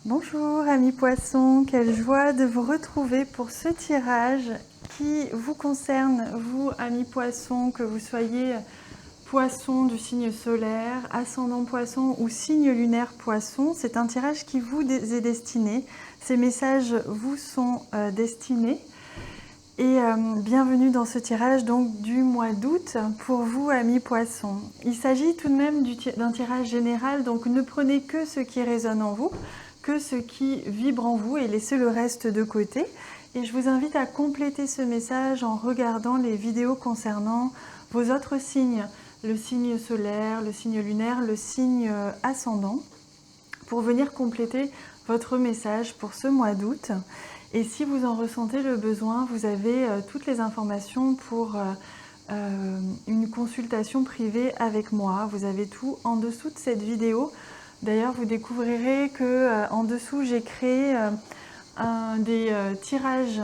Bonjour amis poissons, quelle joie de vous retrouver pour ce tirage qui vous concerne, vous amis poissons, que vous soyez poisson du signe solaire, ascendant poisson ou signe lunaire poisson. C'est un tirage qui vous est destiné, ces messages vous sont destinés. Et bienvenue dans ce tirage donc du mois d'août pour vous amis poissons. Il s'agit tout de même d'un tirage général, donc ne prenez que ce qui résonne en vous, que ce qui vibre en vous et laissez le reste de côté. Et je vous invite à compléter ce message en regardant les vidéos concernant vos autres signes, le signe solaire, le signe lunaire, le signe ascendant, pour venir compléter votre message pour ce mois d'août. Et si vous en ressentez le besoin, vous avez toutes les informations pour une consultation privée avec moi. Vous avez tout en dessous de cette vidéo. D'ailleurs, vous découvrirez que en dessous, j'ai créé des tirages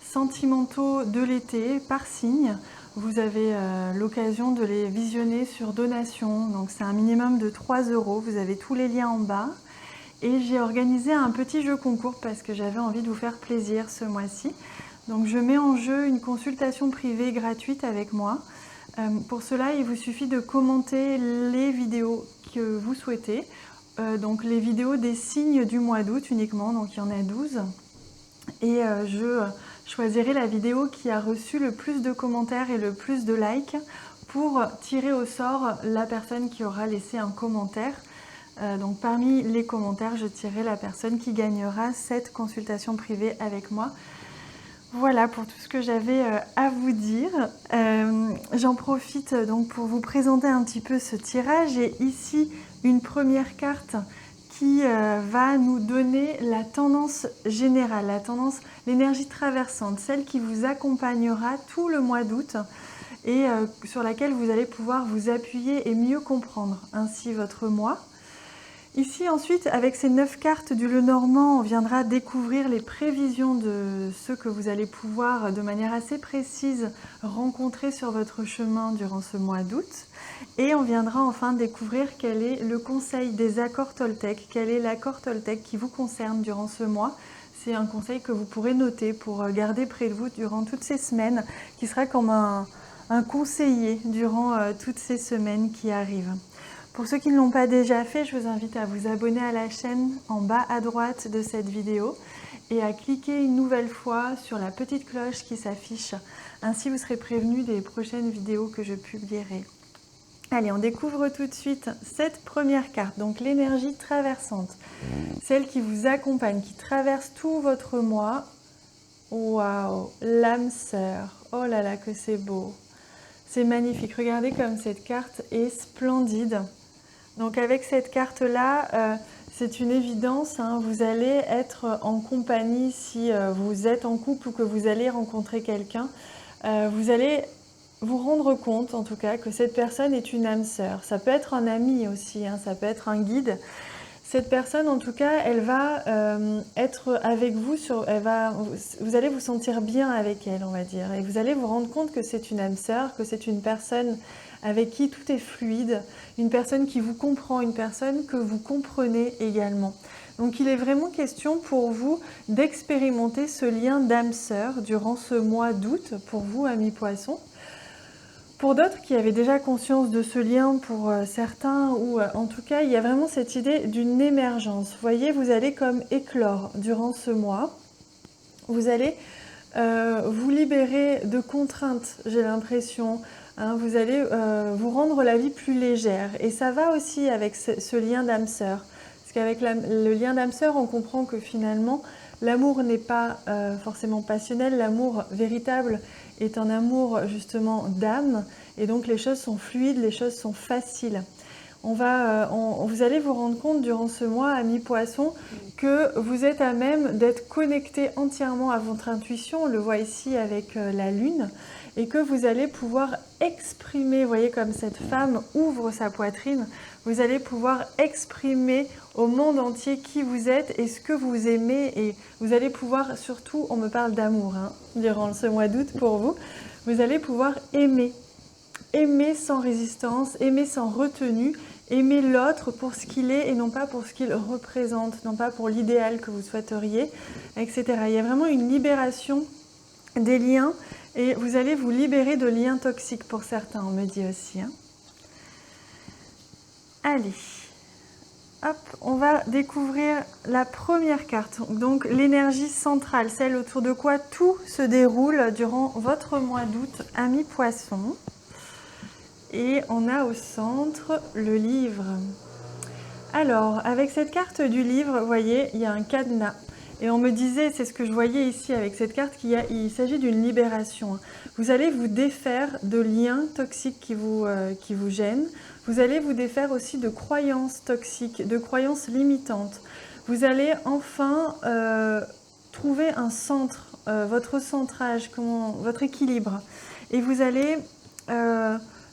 sentimentaux de l'été par signe. Vous avez l'occasion de les visionner sur donation. Donc, c'est un minimum de 3 €. Vous avez tous les liens en bas. Et j'ai organisé un petit jeu concours parce que j'avais envie de vous faire plaisir ce mois-ci. Donc je mets en jeu une consultation privée gratuite avec moi. Pour cela, il vous suffit de commenter les vidéos que vous souhaitez. Donc les vidéos des signes du mois d'août uniquement, donc il y en a 12. Et je choisirai la vidéo qui a reçu le plus de commentaires et le plus de likes pour tirer au sort la personne qui aura laissé un commentaire. Donc parmi les commentaires, je tirerai la personne qui gagnera cette consultation privée avec moi. Voilà pour tout ce que j'avais à vous dire. J'en profite donc pour vous présenter un petit peu ce tirage. J'ai ici une première carte qui va nous donner la tendance générale, la tendance, l'énergie traversante, celle qui vous accompagnera tout le mois d'août et sur laquelle vous allez pouvoir vous appuyer et mieux comprendre ainsi votre mois. Ici ensuite, avec ces 9 cartes du Lenormand, on viendra découvrir les prévisions de ce que vous allez pouvoir, de manière assez précise, rencontrer sur votre chemin durant ce mois d'août. Et on viendra enfin découvrir quel est le conseil des accords Toltec, quel est l'accord Toltec qui vous concerne durant ce mois. C'est un conseil que vous pourrez noter pour garder près de vous durant toutes ces semaines, qui sera comme un conseiller durant toutes ces semaines qui arrivent. Pour ceux qui ne l'ont pas déjà fait, je vous invite à vous abonner à la chaîne en bas à droite de cette vidéo et à cliquer une nouvelle fois sur la petite cloche qui s'affiche. Ainsi, vous serez prévenu des prochaines vidéos que je publierai. Allez, on découvre tout de suite cette première carte, donc l'énergie traversante, celle qui vous accompagne, qui traverse tout votre mois. Waouh, l'âme sœur, oh là là que c'est beau, c'est magnifique, regardez comme cette carte est splendide. Donc avec cette carte-là, c'est une évidence, hein, vous allez être en compagnie si vous êtes en couple ou que vous allez rencontrer quelqu'un. Vous allez vous rendre compte en tout cas que cette personne est une âme sœur. Ça peut être un ami aussi, hein, ça peut être un guide. Cette personne en tout cas, elle va être avec vous, vous allez vous sentir bien avec elle, on va dire. Et vous allez vous rendre compte que c'est une âme sœur, que c'est une personne avec qui tout est fluide, une personne qui vous comprend, une personne que vous comprenez également. Donc il est vraiment question pour vous d'expérimenter ce lien d'âme-sœur durant ce mois d'août, pour vous, amis poissons. Pour d'autres qui avaient déjà conscience de ce lien, pour certains, ou en tout cas, il y a vraiment cette idée d'une émergence. Vous voyez, vous allez comme éclore durant ce mois. Vous allez vous libérer de contraintes, j'ai l'impression. Hein, vous allez vous rendre la vie plus légère. Et ça va aussi avec ce lien d'âme-sœur. Parce qu'avec le lien d'âme-sœur, on comprend que finalement, l'amour n'est pas forcément passionnel. L'amour véritable est un amour justement d'âme. Et donc les choses sont fluides, les choses sont faciles. Vous allez vous rendre compte durant ce mois, amis poissons, que vous êtes à même d'être connecté entièrement à votre intuition. On le voit ici avec la lune. Et que vous allez pouvoir exprimer, vous voyez comme cette femme ouvre sa poitrine, vous allez pouvoir exprimer au monde entier qui vous êtes et ce que vous aimez. Et vous allez pouvoir, surtout, on me parle d'amour hein, durant ce mois d'août pour vous, vous allez pouvoir aimer. Aimer sans résistance, aimer sans retenue aimer l'autre pour ce qu'il est et non pas pour ce qu'il représente, non pas pour l'idéal que vous souhaiteriez, etc. Il y a vraiment une libération des liens et vous allez vous libérer de liens toxiques pour certains, on me dit aussi. Hein. Allez, hop, on va découvrir la première carte, donc l'énergie centrale, celle autour de quoi tout se déroule durant votre mois d'août, amis poissons. Et on a au centre le livre. Alors, avec cette carte du livre, vous voyez, il y a un cadenas. Et on me disait, c'est ce que je voyais ici avec cette carte, qu'il s'agit d'une libération. Vous allez vous défaire de liens toxiques qui vous gênent. Vous allez vous défaire aussi de croyances toxiques, de croyances limitantes. Vous allez enfin trouver un centre, votre centrage, votre équilibre. Et vous allez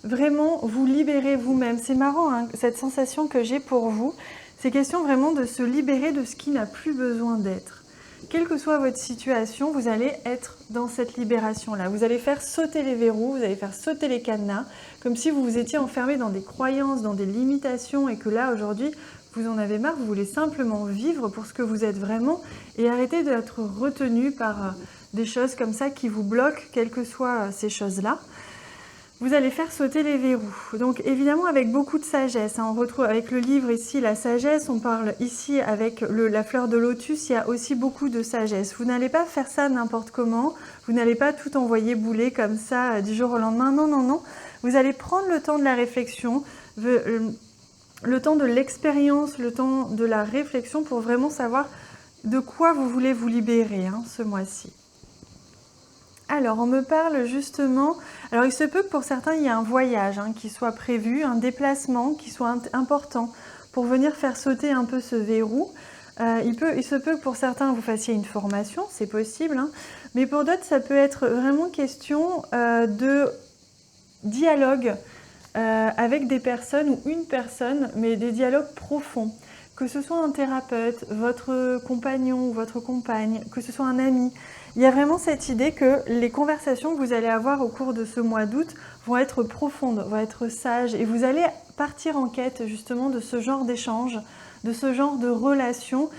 vraiment vous libérer vous-même. C'est marrant, hein, cette sensation que j'ai pour vous. C'est question vraiment de se libérer de ce qui n'a plus besoin d'être. Quelle que soit votre situation, vous allez être dans cette libération-là. Vous allez faire sauter les verrous, vous allez faire sauter les cadenas, comme si vous vous étiez enfermé dans des croyances, dans des limitations, et que là, aujourd'hui, vous en avez marre, vous voulez simplement vivre pour ce que vous êtes vraiment, et arrêter d'être retenu par des choses comme ça qui vous bloquent, quelles que soient ces choses-là. Vous allez faire sauter les verrous. Donc évidemment avec beaucoup de sagesse. Hein. On retrouve avec le livre ici la sagesse. On parle ici avec la fleur de lotus. Il y a aussi beaucoup de sagesse. Vous n'allez pas faire ça n'importe comment. Vous n'allez pas tout envoyer bouler comme ça du jour au lendemain. Non, non, non. Vous allez prendre le temps de la réflexion, le temps de l'expérience, le temps de la réflexion pour vraiment savoir de quoi vous voulez vous libérer ce mois-ci. Alors, on me parle justement... Alors, il se peut que pour certains, il y ait un voyage qui soit prévu, un déplacement qui soit important pour venir faire sauter un peu ce verrou. Il se peut que pour certains, vous fassiez une formation, c'est possible. Mais pour d'autres, ça peut être vraiment question de dialogue avec des personnes ou une personne, mais des dialogues profonds. Que ce soit un thérapeute, votre compagnon ou votre compagne, que ce soit un ami. Il y a vraiment cette idée que les conversations que vous allez avoir au cours de ce mois d'août vont être profondes, vont être sages et vous allez partir en quête justement de ce genre d'échange, de ce genre de relations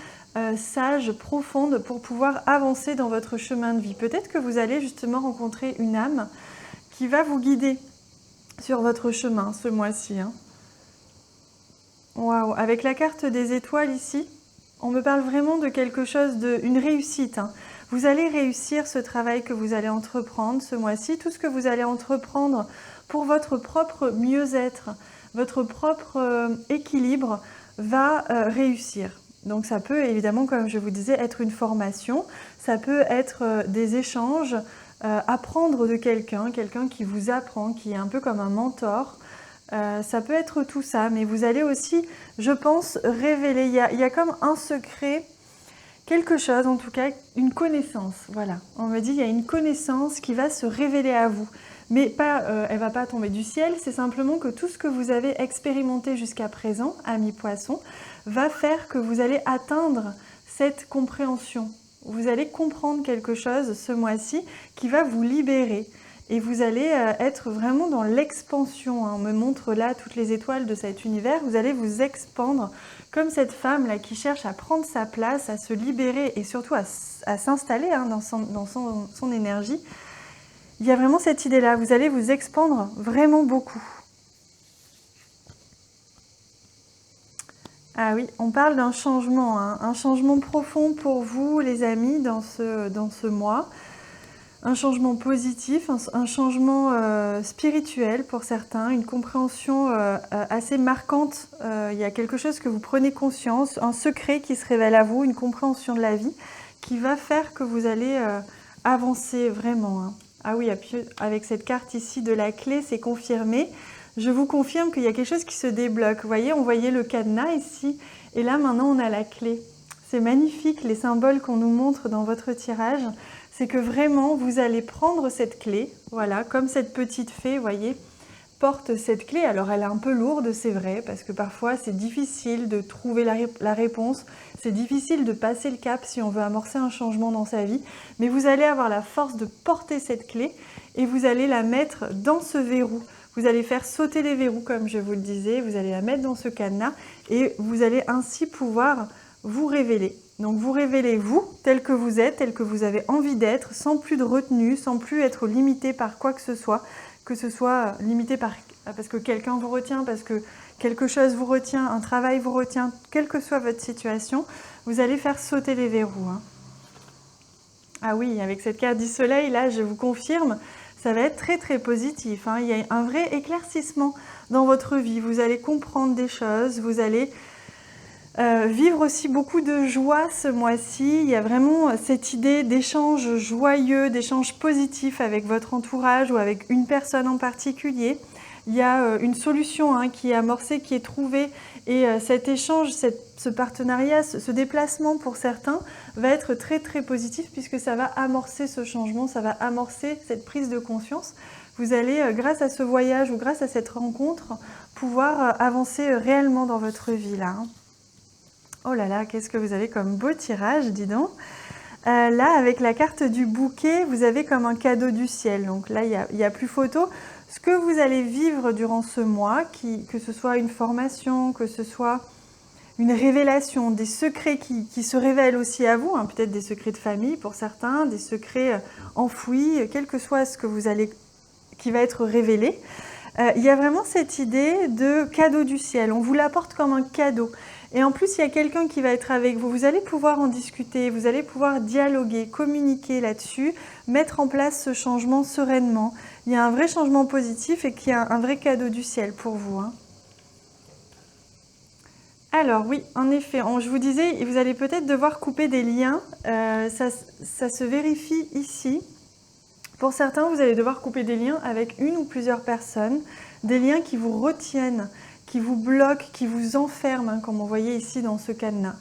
sages, profondes pour pouvoir avancer dans votre chemin de vie. Peut-être que vous allez justement rencontrer une âme qui va vous guider sur votre chemin ce mois-ci. Waouh, avec la carte des étoiles ici, on me parle vraiment de quelque chose, une réussite. Vous allez réussir ce travail que vous allez entreprendre ce mois-ci, tout ce que vous allez entreprendre pour votre propre mieux-être, votre propre équilibre va réussir. Donc ça peut évidemment, comme je vous disais, être une formation, ça peut être des échanges, apprendre de quelqu'un qui vous apprend, qui est un peu comme un mentor. Ça peut être tout ça, mais vous allez aussi, je pense, révéler, il y a comme un secret, quelque chose, en tout cas, une connaissance, voilà. On me dit, il y a une connaissance qui va se révéler à vous. Mais pas, elle ne va pas tomber du ciel, c'est simplement que tout ce que vous avez expérimenté jusqu'à présent, amis poissons, va faire que vous allez atteindre cette compréhension. Vous allez comprendre quelque chose ce mois-ci qui va vous libérer. Et vous allez être vraiment dans l'expansion. On me montre là toutes les étoiles de cet univers. Vous allez vous expandre comme cette femme-là qui cherche à prendre sa place, à se libérer et surtout à s'installer dans son énergie. Il y a vraiment cette idée-là. Vous allez vous expandre vraiment beaucoup. Ah oui, on parle d'un changement, un changement profond pour vous, les amis, dans ce mois. Un changement positif, un changement spirituel pour certains, une compréhension assez marquante. Il y a quelque chose que vous prenez conscience, un secret qui se révèle à vous, une compréhension de la vie qui va faire que vous allez avancer vraiment. Ah oui, avec cette carte ici de la clé, c'est confirmé. Je vous confirme qu'il y a quelque chose qui se débloque. Vous voyez, on voyait le cadenas ici et là maintenant on a la clé. C'est magnifique les symboles qu'on nous montre dans votre tirage. C'est que vraiment, vous allez prendre cette clé, voilà, comme cette petite fée, vous voyez, porte cette clé. Alors, elle est un peu lourde, c'est vrai, parce que parfois, c'est difficile de trouver la réponse. C'est difficile de passer le cap si on veut amorcer un changement dans sa vie. Mais vous allez avoir la force de porter cette clé et vous allez la mettre dans ce verrou. Vous allez faire sauter les verrous, comme je vous le disais. Vous allez la mettre dans ce cadenas et vous allez ainsi pouvoir vous révéler. Donc vous révélez vous, tel que vous êtes, tel que vous avez envie d'être, sans plus de retenue, sans plus être limité par quoi que ce soit limité parce que quelqu'un vous retient, parce que quelque chose vous retient, un travail vous retient, quelle que soit votre situation, vous allez faire sauter les verrous. Hein. Ah oui, avec cette carte du soleil, là, je vous confirme, ça va être très très positif. Hein. Il y a un vrai éclaircissement dans votre vie. Vous allez comprendre des choses, vous allez vivre aussi beaucoup de joie ce mois-ci. Il y a vraiment cette idée d'échange joyeux, d'échange positif avec votre entourage ou avec une personne en particulier. Il y a une solution qui est amorcée, qui est trouvée et cet échange, ce partenariat, ce déplacement pour certains va être très très positif puisque ça va amorcer ce changement, ça va amorcer cette prise de conscience. Vous allez, grâce à ce voyage ou grâce à cette rencontre, pouvoir avancer réellement dans votre vie là. Oh là là, qu'est-ce que vous avez comme beau tirage, dis donc. Là, avec la carte du bouquet, vous avez comme un cadeau du ciel. Donc là, il y a plus photo. Ce que vous allez vivre durant ce mois, que ce soit une formation, que ce soit une révélation, des secrets qui se révèlent aussi à vous, hein, peut-être des secrets de famille pour certains, des secrets enfouis, quel que soit ce que qui va être révélé. Il y a vraiment cette idée de cadeau du ciel. On vous l'apporte comme un cadeau. Et en plus, il y a quelqu'un qui va être avec vous. Vous allez pouvoir en discuter, vous allez pouvoir dialoguer, communiquer là-dessus, mettre en place ce changement sereinement. Il y a un vrai changement positif et qu'il y a un vrai cadeau du ciel pour vous. Hein. Alors oui, en effet, je vous disais, vous allez peut-être devoir couper des liens. Ça se vérifie ici. Pour certains, vous allez devoir couper des liens avec une ou plusieurs personnes, des liens qui vous retiennent, qui vous bloquent, qui vous enferment, hein, comme on voyait ici dans ce cadenas.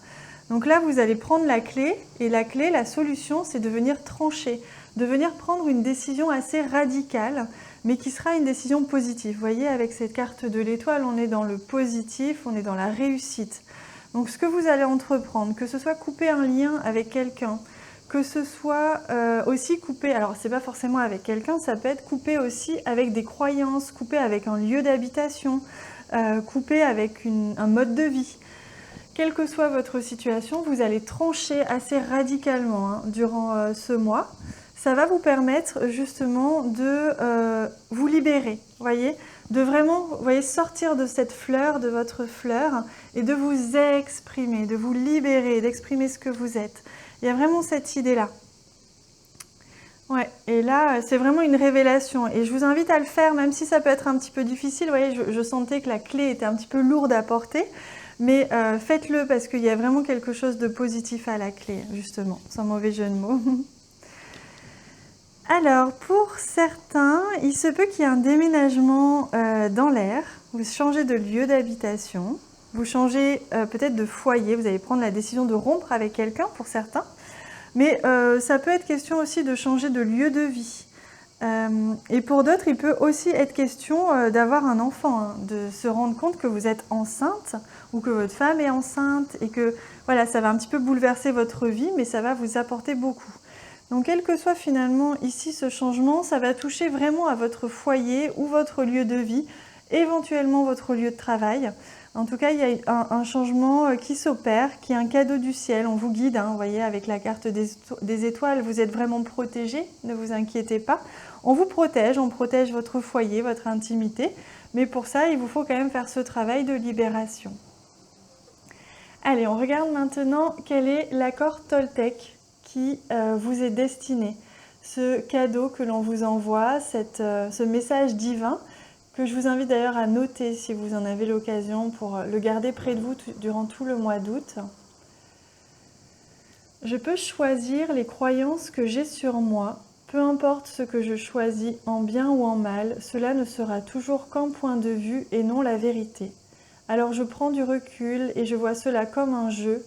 Donc là, vous allez prendre la clé, et la clé, la solution, c'est de venir trancher, de venir prendre une décision assez radicale, mais qui sera une décision positive. Vous voyez, avec cette carte de l'étoile, on est dans le positif, on est dans la réussite. Donc ce que vous allez entreprendre, que ce soit couper un lien avec quelqu'un, que ce soit aussi coupé, alors c'est pas forcément avec quelqu'un, ça peut être coupé aussi avec des croyances, coupé avec un lieu d'habitation, coupé avec un mode de vie. Quelle que soit votre situation, vous allez trancher assez radicalement durant ce mois. Ça va vous permettre justement de vous libérer, voyez, de vraiment sortir de cette fleur, de votre fleur, et de vous exprimer, de vous libérer, d'exprimer ce que vous êtes. Il y a vraiment cette idée-là. Ouais, et là, c'est vraiment une révélation. Et je vous invite à le faire, même si ça peut être un petit peu difficile. Vous voyez, je sentais que la clé était un petit peu lourde à porter. Mais faites-le parce qu'il y a vraiment quelque chose de positif à la clé, justement, sans mauvais jeu de mots. Alors, pour certains, il se peut qu'il y ait un déménagement dans l'air. Vous changez de lieu d'habitation. Vous changez peut-être de foyer. Vous allez prendre la décision de rompre avec quelqu'un pour certains. Mais ça peut être question aussi de changer de lieu de vie. Et pour d'autres, il peut aussi être question d'avoir un enfant, hein, de se rendre compte que vous êtes enceinte ou que votre femme est enceinte et que voilà, ça va un petit peu bouleverser votre vie, mais ça va vous apporter beaucoup. Donc quel que soit finalement ici ce changement, ça va toucher vraiment à votre foyer ou votre lieu de vie, éventuellement votre lieu de travail. En tout cas, il y a un changement qui s'opère, qui est un cadeau du ciel. On vous guide, hein, vous voyez, avec la carte des étoiles, vous êtes vraiment protégés, ne vous inquiétez pas. On vous protège, on protège votre foyer, votre intimité. Mais pour ça, il vous faut quand même faire ce travail de libération. Allez, on regarde maintenant quel est l'accord Toltec qui vous est destiné. Ce cadeau que l'on vous envoie, ce message divin, que je vous invite d'ailleurs à noter si vous en avez l'occasion pour le garder près de vous durant tout le mois d'août. Je peux choisir les croyances que j'ai sur moi, peu importe ce que je choisis en bien ou en mal, cela ne sera toujours qu'un point de vue et non la vérité. Alors je prends du recul et je vois cela comme un jeu.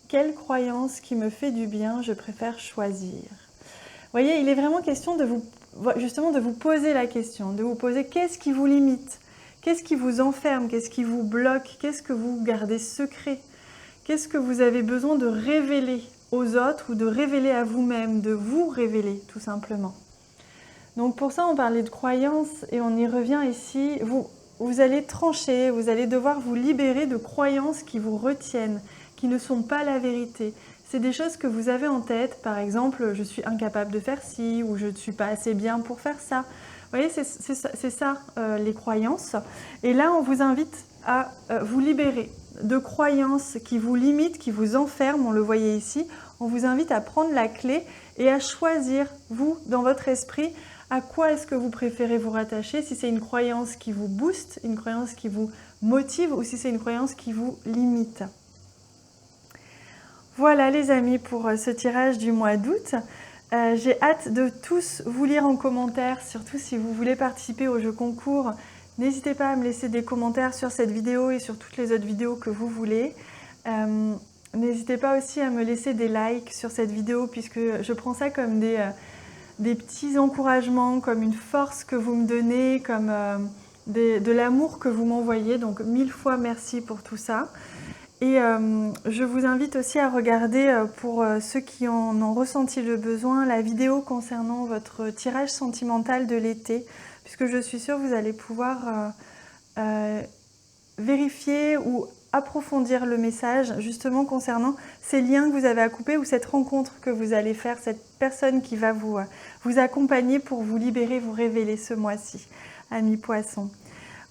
Quelle croyance qui me fait du bien, je préfère choisir. Vous voyez, il est vraiment question de vous poser la question, de vous poser qu'est-ce qui vous limite, qu'est-ce qui vous enferme, qu'est-ce qui vous bloque, qu'est-ce que vous gardez secret, qu'est-ce que vous avez besoin de révéler aux autres ou de révéler à vous-même, de vous révéler tout simplement. Donc pour ça, on parlait de croyances et on y revient ici. Vous allez trancher, vous allez devoir vous libérer de croyances qui vous retiennent, qui ne sont pas la vérité. C'est des choses que vous avez en tête, par exemple, je suis incapable de faire ci, ou je ne suis pas assez bien pour faire ça. Vous voyez, c'est ça les croyances. Et là, on vous invite à vous libérer de croyances qui vous limitent, qui vous enferment, on le voyait ici. On vous invite à prendre la clé et à choisir, vous, dans votre esprit, à quoi est-ce que vous préférez vous rattacher, si c'est une croyance qui vous booste, une croyance qui vous motive, ou si c'est une croyance qui vous limite. Voilà les amis pour ce tirage du mois d'août. J'ai hâte de tous vous lire en commentaire, surtout si vous voulez participer au jeu concours. N'hésitez pas à me laisser des commentaires sur cette vidéo et sur toutes les autres vidéos que vous voulez. N'hésitez pas aussi à me laisser des likes sur cette vidéo puisque je prends ça comme des petits encouragements, comme une force que vous me donnez, comme de l'amour que vous m'envoyez. Donc 1000 fois merci pour tout ça. Et je vous invite aussi à regarder, pour ceux qui en ont ressenti le besoin, la vidéo concernant votre tirage sentimental de l'été, puisque je suis sûre que vous allez pouvoir vérifier ou approfondir le message justement concernant ces liens que vous avez à couper ou cette rencontre que vous allez faire, cette personne qui va vous accompagner pour vous libérer, vous révéler ce mois-ci, amis poissons.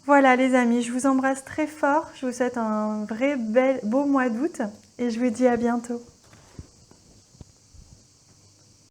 Voilà les amis, je vous embrasse très fort, je vous souhaite un vrai beau mois d'août et je vous dis à bientôt.